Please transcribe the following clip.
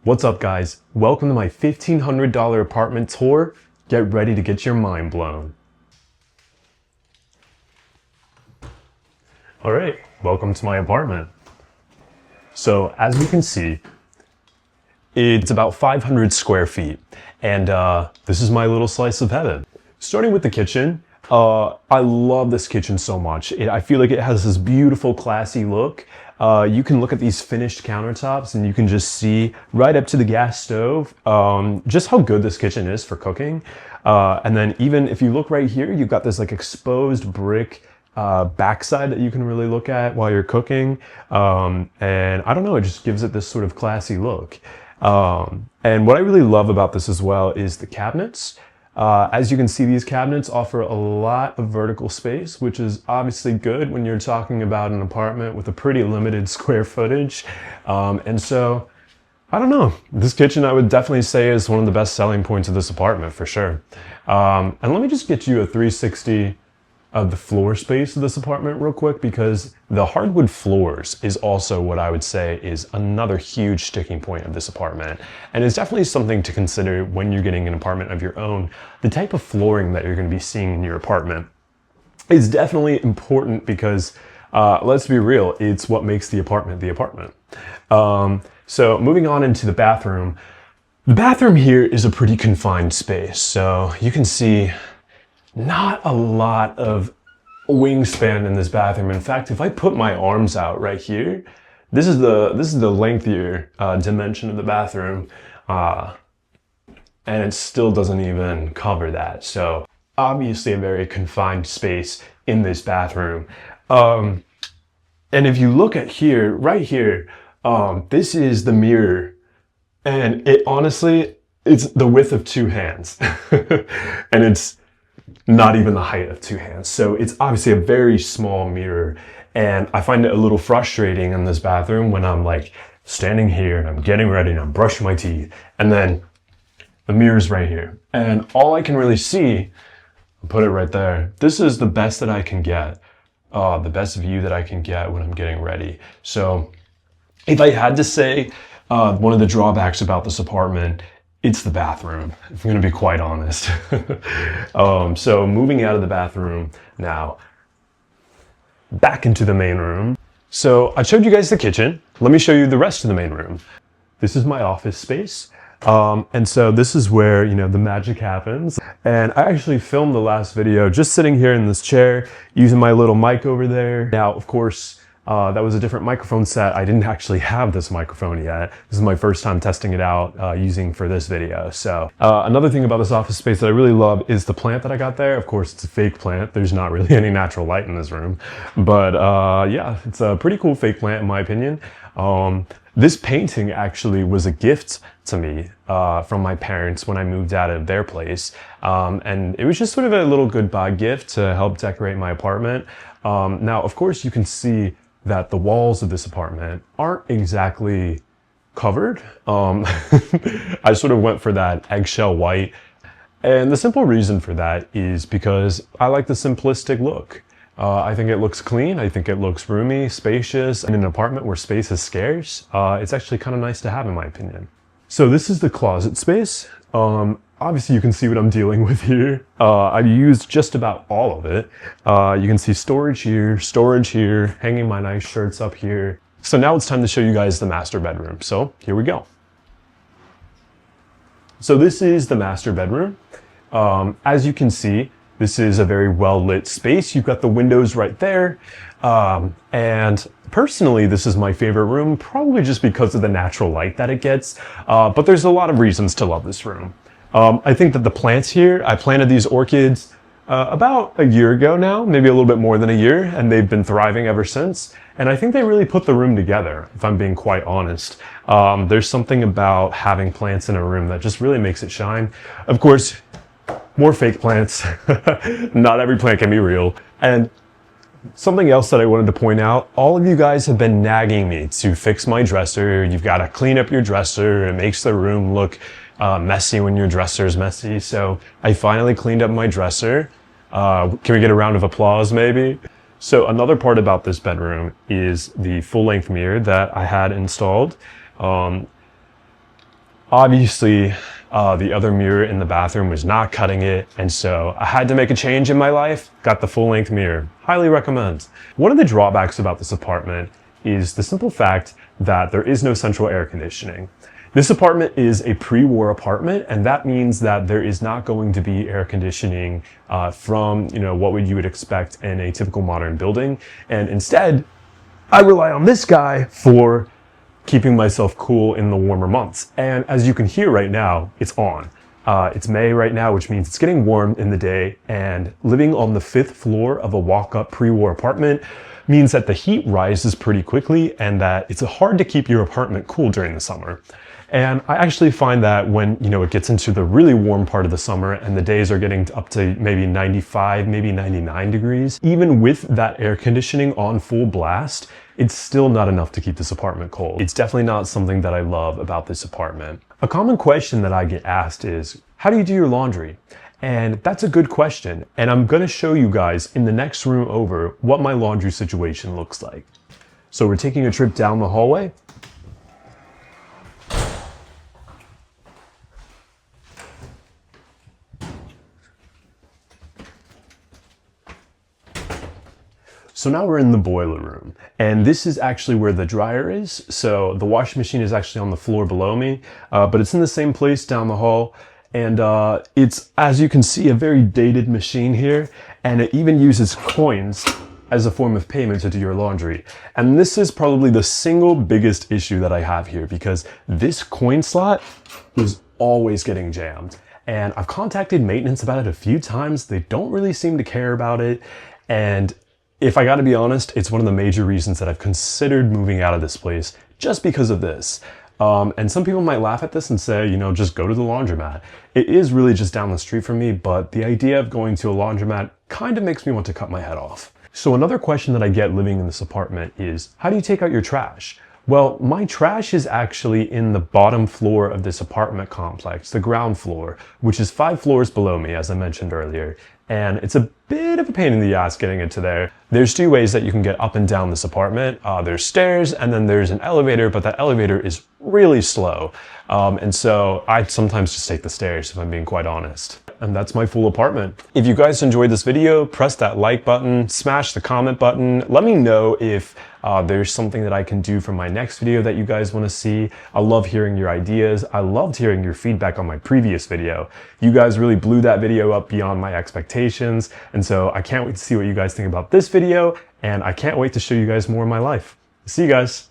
What's up guys? Welcome to my $1,500 apartment tour. Get ready to get your mind blown. Alright, welcome to my apartment. So as you can see, it's about 500 square feet and this is my little slice of heaven. Starting with the kitchen, I love this kitchen so much. I feel like it has this beautiful classy look. You can look at these finished countertops and you can just see right up to the gas stove just how good this kitchen is for cooking. And then even if you look right here, you've got this like exposed brick backside that you can really look at while you're cooking. And I don't know, it just gives it this sort of classy look. And what I really love about this as well is the cabinets. As you can see, these cabinets offer a lot of vertical space, which is obviously good when you're talking about an apartment with a pretty limited square footage. And so, I don't know, this kitchen I would definitely say is one of the best selling points of this apartment for sure. And let me just get you a 360 of the floor space of this apartment real quick, because the hardwood floors is also what I would say is another huge sticking point of this apartment. And it's definitely something to consider when you're getting an apartment of your own. The type of flooring that you're going to be seeing in your apartment is definitely important because let's be real, it's what makes the apartment the apartment. So moving on into the bathroom. The bathroom here is a pretty confined space. So you can see not a lot of wingspan in this bathroom. In fact, if I put my arms out right here, this is the lengthier dimension of the bathroom, and it still doesn't even cover that. So obviously a very confined space in this bathroom. And if you look at here, right here, this is the mirror, and it honestly, it's the width of two hands, and it's not even the height of two hands. So it's obviously a very small mirror. And I find it a little frustrating in this bathroom when I'm like standing here and I'm getting ready and I'm brushing my teeth, and then the mirror's right here. And all I can really see, I'll put it right there. This is the best that I can get, the best view that I can get when I'm getting ready. So if I had to say one of the drawbacks about this apartment, it's the bathroom, if I'm gonna be quite honest. So moving out of the bathroom now, back into the main room. So I showed you guys the kitchen. Let me show you the rest of the main room. This is my office space. And so this is where, you know, the magic happens. And I actually filmed the last video just sitting here in this chair, using my little mic over there. Now, of course, that was a different microphone set. I didn't actually have this microphone yet. This is my first time testing it out using for this video. So another thing about this office space that I really love is the plant that I got there. Of course, it's a fake plant. There's not really any natural light in this room. But yeah, it's a pretty cool fake plant in my opinion. This painting actually was a gift to me from my parents when I moved out of their place. And it was just sort of a little goodbye gift to help decorate my apartment. Now, of course, you can see that the walls of this apartment aren't exactly covered. I sort of went for that eggshell white. And the simple reason for that is because I like the simplistic look. I think it looks clean. I think it looks roomy, spacious. In an apartment where space is scarce, it's actually kind of nice to have in my opinion. So this is the closet space. Obviously you can see what I'm dealing with here. I've used just about all of it. You can see storage here, hanging my nice shirts up here. So now it's time to show you guys the master bedroom. So here we go. So this is the master bedroom. As you can see, this is a very well lit space. You've got the windows right there. And personally, this is my favorite room, probably just because of the natural light that it gets. But there's a lot of reasons to love this room. I think that the plants here, I planted these orchids about a year ago now, maybe a little bit more than a year, and they've been thriving ever since. And I think they really put the room together, if I'm being quite honest. There's something about having plants in a room that just really makes it shine. Of course, more fake plants. Not every plant can be real. And something else that I wanted to point out, all of you guys have been nagging me to fix my dresser. You've got to clean up your dresser. It makes the room look messy when your dresser is messy. So I finally cleaned up my dresser. Can we get a round of applause maybe? So another part about this bedroom is the full-length mirror that I had installed. Obviously, the other mirror in the bathroom was not cutting it, and so I had to make a change in my life. Got the full-length mirror. Highly recommend. One of the drawbacks about this apartment is the simple fact that there is no central air conditioning. This apartment is a pre-war apartment, and that means that there is not going to be air conditioning from what you would expect in a typical modern building. And instead, I rely on this guy for keeping myself cool in the warmer months. And as you can hear right now, it's on. It's May right now, which means it's getting warm in the day, and living on the 5th floor of a walk-up pre-war apartment means that the heat rises pretty quickly and that it's hard to keep your apartment cool during the summer. And I actually find that when, it gets into the really warm part of the summer and the days are getting up to maybe 95, maybe 99 degrees, even with that air conditioning on full blast, it's still not enough to keep this apartment cold. It's definitely not something that I love about this apartment. A common question that I get asked is, how do you do your laundry? And that's a good question. And I'm gonna show you guys in the next room over what my laundry situation looks like. So we're taking a trip down the hallway. So now we're in the boiler room, and this is actually where the dryer is. So the washing machine is actually on the floor below me, but it's in the same place down the hall. And it's, as you can see, a very dated machine here, and it even uses coins as a form of payment to do your laundry. And this is probably the single biggest issue that I have here, because this coin slot is always getting jammed. And I've contacted maintenance about it a few times. They don't really seem to care about it. And if I gotta be honest, it's one of the major reasons that I've considered moving out of this place, just because of this. And some people might laugh at this and say, just go to the laundromat. It is really just down the street from me, but the idea of going to a laundromat kind of makes me want to cut my head off. So another question that I get living in this apartment is, how do you take out your trash? Well, my trash is actually in the bottom floor of this apartment complex, the ground floor, which is 5 floors below me, as I mentioned earlier. And it's a bit of a pain in the ass getting it to there. There's 2 ways that you can get up and down this apartment. There's stairs, and then there's an elevator, but that elevator is really slow. And so I sometimes just take the stairs, if I'm being quite honest. And that's my full apartment. If you guys enjoyed this video, press that like button, smash the comment button. Let me know if there's something that I can do for my next video that you guys want to see. I love hearing your ideas. I loved hearing your feedback on my previous video. You guys really blew that video up beyond my expectations. And so I can't wait to see what you guys think about this video. And I can't wait to show you guys more of my life. See you guys.